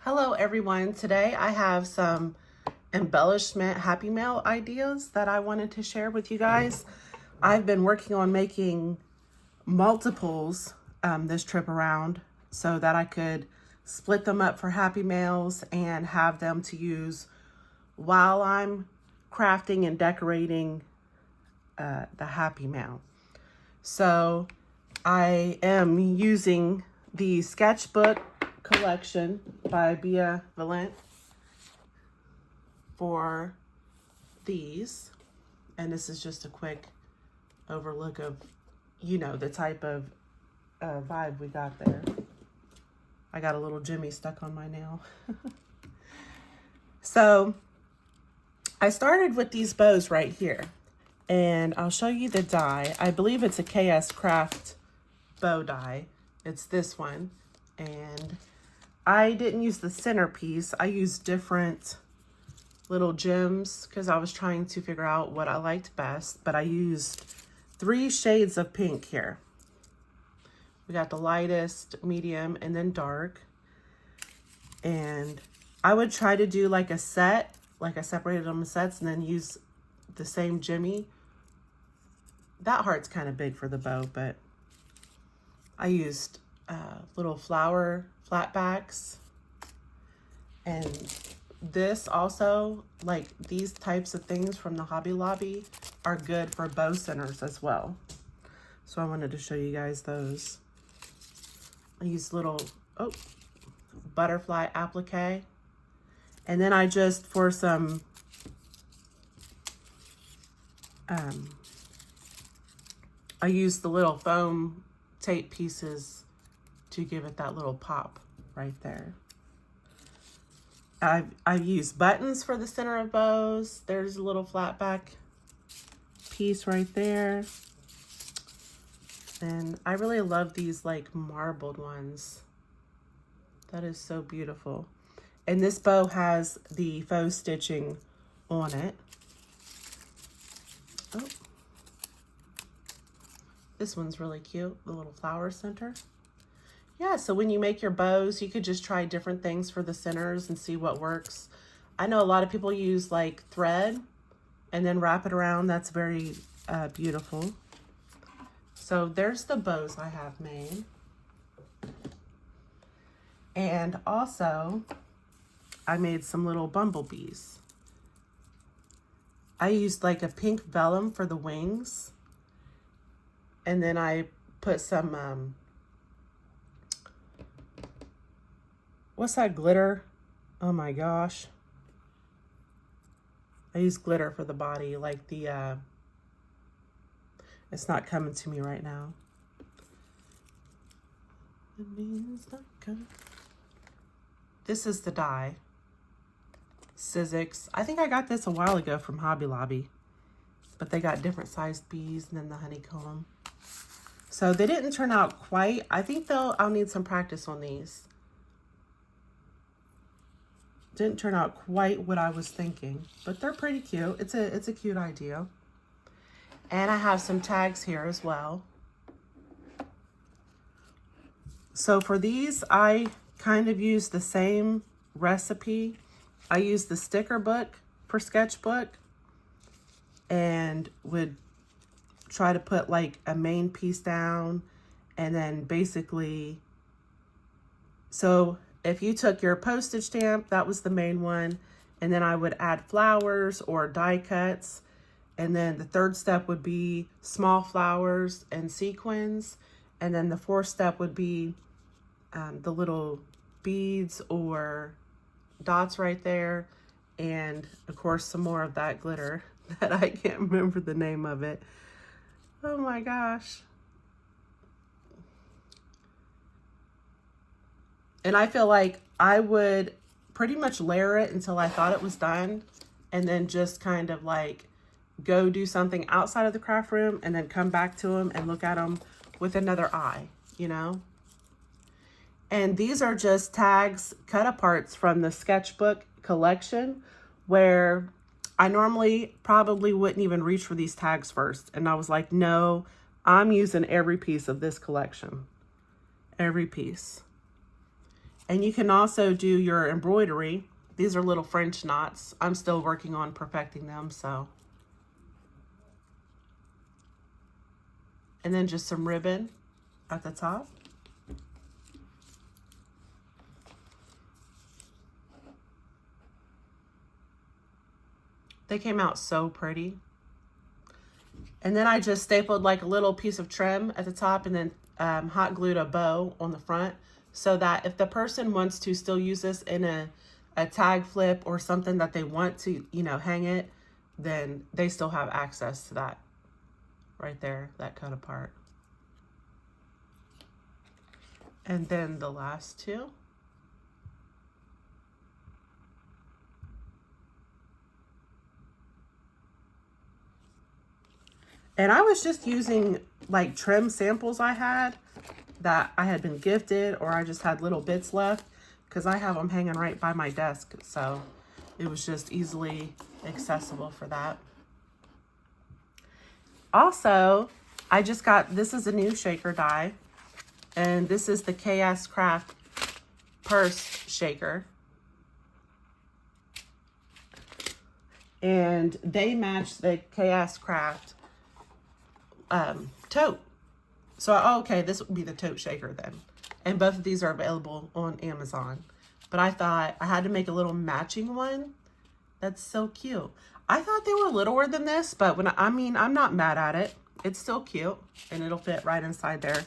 Hello everyone. Today I have some embellishment Happy Mail ideas that I wanted to share with you guys. I've been working on making multiples this trip around so that I could split them up for Happy Mails and have them to use while I'm crafting and decorating the Happy Mail. So I am using the sketchbook collection by Bia Valent for these, and this is just a quick overlook of, you know, the type of vibe we got there. I got a little Jimmy stuck on my nail. So I started with these bows right here, and I'll show you the die. I believe it's a KS Craft bow die. It's this one, and I didn't use the centerpiece. I used different little gems because I was trying to figure out what I liked best, but I used 3 shades of pink here. We got the lightest, medium, and then dark. And I would try to do like a set, like I separated them in sets and then use the same Jimmy. That heart's kind of big for the bow, but I used little flower flat backs. And this also, like these types of things from the Hobby Lobby, are good for bow centers as well. So I wanted to show you guys those. I used little butterfly applique. And then I just, for some I used the little foam tape pieces to give it that little pop right there. I've used buttons for the center of bows. There's a little flat back piece right there. And I really love these like marbled ones. That is so beautiful. And this bow has the faux stitching on it. Oh. This one's really cute, the little flower center. Yeah, so when you make your bows, you could just try different things for the centers and see what works. I know a lot of people use like thread and then wrap it around. That's very beautiful. So there's the bows I have made. And also, I made some little bumblebees. I used like a pink vellum for the wings. And then I put some, what's that glitter? Oh my gosh. I use glitter for the body, like the, it's not coming to me right now. This is the die. Sizzix. I think I got this a while ago from Hobby Lobby, but they got different sized bees and then the honeycomb. So they didn't turn out quite. I think I'll need some practice on these. Didn't turn out quite what I was thinking, but they're pretty cute. It's a cute idea. And I have some tags here as well. So for these, I kind of used the same recipe. I used the sticker book for sketchbook and would try to put like a main piece down, and then basically, so if you took your postage stamp, that was the main one, and then I would add flowers or die cuts, and then the third step would be small flowers and sequins, and then the 4th step would be the little beads or dots right there, and of course some more of that glitter that I can't remember the name of it. Oh my gosh. And I feel like I would pretty much layer it until I thought it was done, and then just kind of like go do something outside of the craft room and then come back to them and look at them with another eye, you know? And these are just tags, cut aparts from the sketchbook collection, where I normally probably wouldn't even reach for these tags first. And I was like, no, I'm using every piece of this collection. Every piece. And you can also do your embroidery. These are little French knots. I'm still working on perfecting them, so. And then just some ribbon at the top. They came out so pretty. And then I just stapled like a little piece of trim at the top and then hot glued a bow on the front so that if the person wants to still use this in a tag flip or something that they want to, you know, hang it, then they still have access to that right there, that cut apart. And then the last two. And I was just using like trim samples I had that I had been gifted, or I just had little bits left because I have them hanging right by my desk. So it was just easily accessible for that. Also, I just got, this is a new shaker die, and this is the Jessicascardsandcrafts purse shaker. And they match the Jessicascardsandcrafts tote. So, okay, this would be the tote shaker then. And both of these are available on Amazon. But I thought I had to make a little matching one. That's so cute. I thought they were littler than this, but I'm not mad at it. It's still cute, and it'll fit right inside there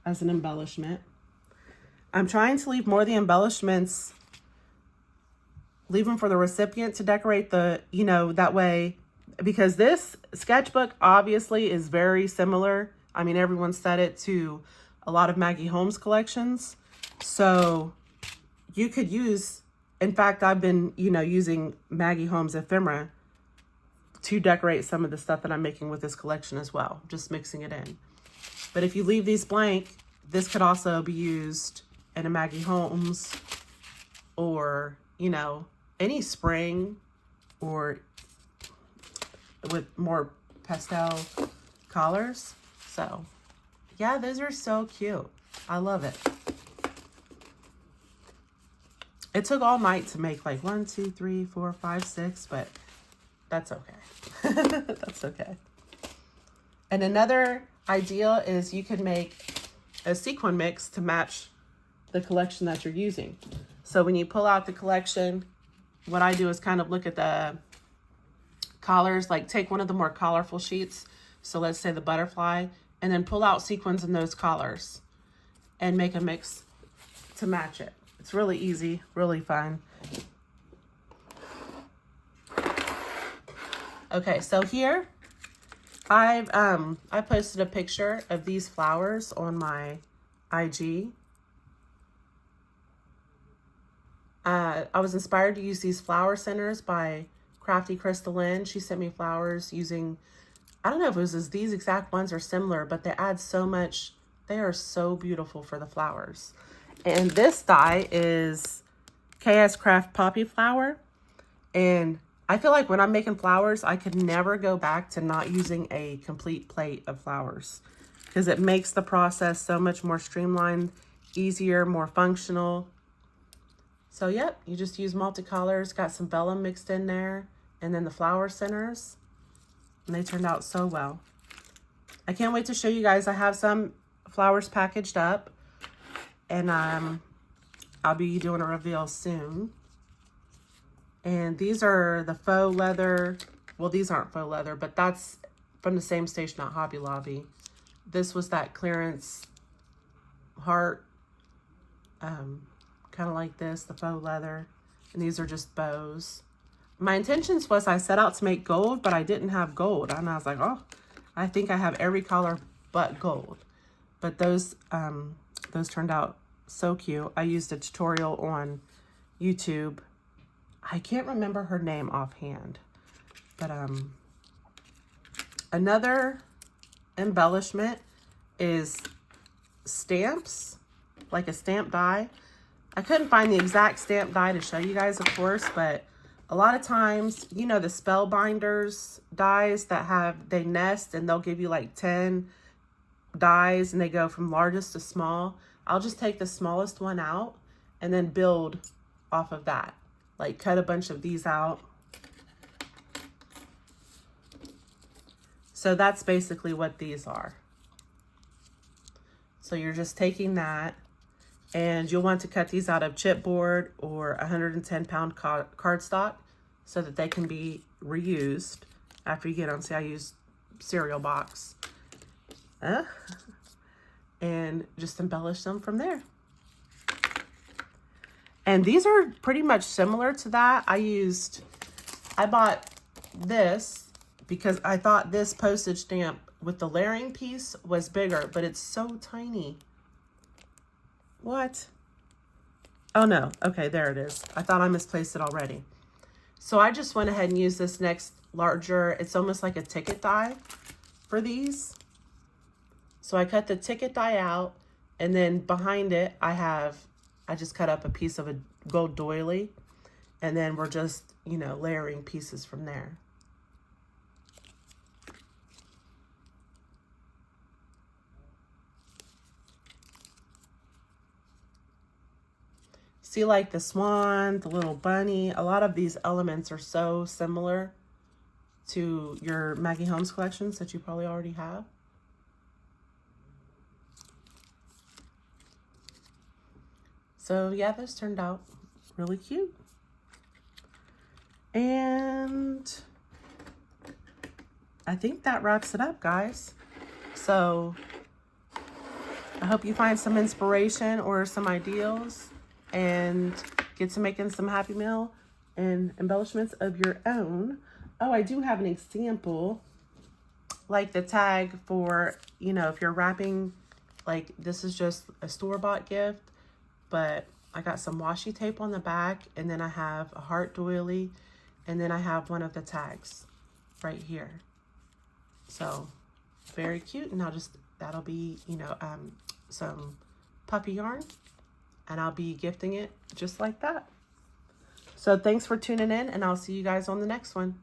as an embellishment. I'm trying to leave more of the embellishments, leave them for the recipient to decorate the, you know, that way, because this sketchbook obviously is very similar. I mean, everyone said it to a lot of Maggie Holmes collections. So you could use, in fact, I've been, you know, using Maggie Holmes ephemera to decorate some of the stuff that I'm making with this collection as well, just mixing it in. But if you leave these blank, this could also be used in a Maggie Holmes or, you know, any spring or with more pastel colors. So yeah, those are so cute. I love it. It took all night to make like 1, 2, 3, 4, 5, 6, but that's okay. That's okay. And another idea is you could make a sequin mix to match the collection that you're using. So when you pull out the collection, what I do is kind of look at the collars, like take one of the more colorful sheets. So let's say the butterfly, and then pull out sequins in those collars and make a mix to match it. It's really easy, really fun. Okay, so here I posted a picture of these flowers on my IG. I was inspired to use these flower centers by Crafty Crystalline. She sent me flowers using, I don't know if it was these exact ones or similar, but they add so much. They are so beautiful for the flowers. And this die is Jessicascards Poppy Flower. And I feel like when I'm making flowers, I could never go back to not using a complete plate of flowers because it makes the process so much more streamlined, easier, more functional. So yep, you just use multicolors, got some vellum mixed in there, and then the flower centers, and they turned out so well. I can't wait to show you guys. I have some flowers packaged up, and I'll be doing a reveal soon. And these are the faux leather. Well, these aren't faux leather, but that's from the same station at Hobby Lobby. This was that clearance heart, kind of like this, the faux leather. And these are just bows. My intentions was I set out to make gold, but I didn't have gold. And I was like, oh, I think I have every color but gold. But those turned out so cute. I used a tutorial on YouTube. I can't remember her name offhand, but another embellishment is stamps, like a stamp die. I couldn't find the exact stamp die to show you guys, of course, but a lot of times, you know, the spellbinders dies that they nest and they'll give you like 10 dies and they go from largest to small. I'll just take the smallest one out and then build off of that. Like cut a bunch of these out. So that's basically what these are. So you're just taking that, and you'll want to cut these out of chipboard or 110-pound cardstock so that they can be reused after you get them. See, I use cereal box. And just embellish them from there. And these are pretty much similar to that. I bought this because I thought this postage stamp with the layering piece was bigger, but it's so tiny. What? Oh no, okay, there it is. I thought I misplaced it already. So I just went ahead and used this next larger, it's almost like a ticket die for these. So I cut the ticket die out, and then behind it, I just cut up a piece of a gold doily, and then we're just, you know, layering pieces from there. See, like the swan, the little bunny, a lot of these elements are so similar to your Maggie Holmes collections that you probably already have. So yeah, this turned out really cute. And I think that wraps it up, guys. So I hope you find some inspiration or some ideas and get to making some Happy Meal and embellishments of your own. Oh, I do have an example, like the tag for, you know, if you're wrapping, like this is just a store-bought gift, but I got some washi tape on the back, and then I have a heart doily, and then I have one of the tags right here. So very cute. And that'll be, you know, some puppy yarn, and I'll be gifting it just like that. So thanks for tuning in, and I'll see you guys on the next one.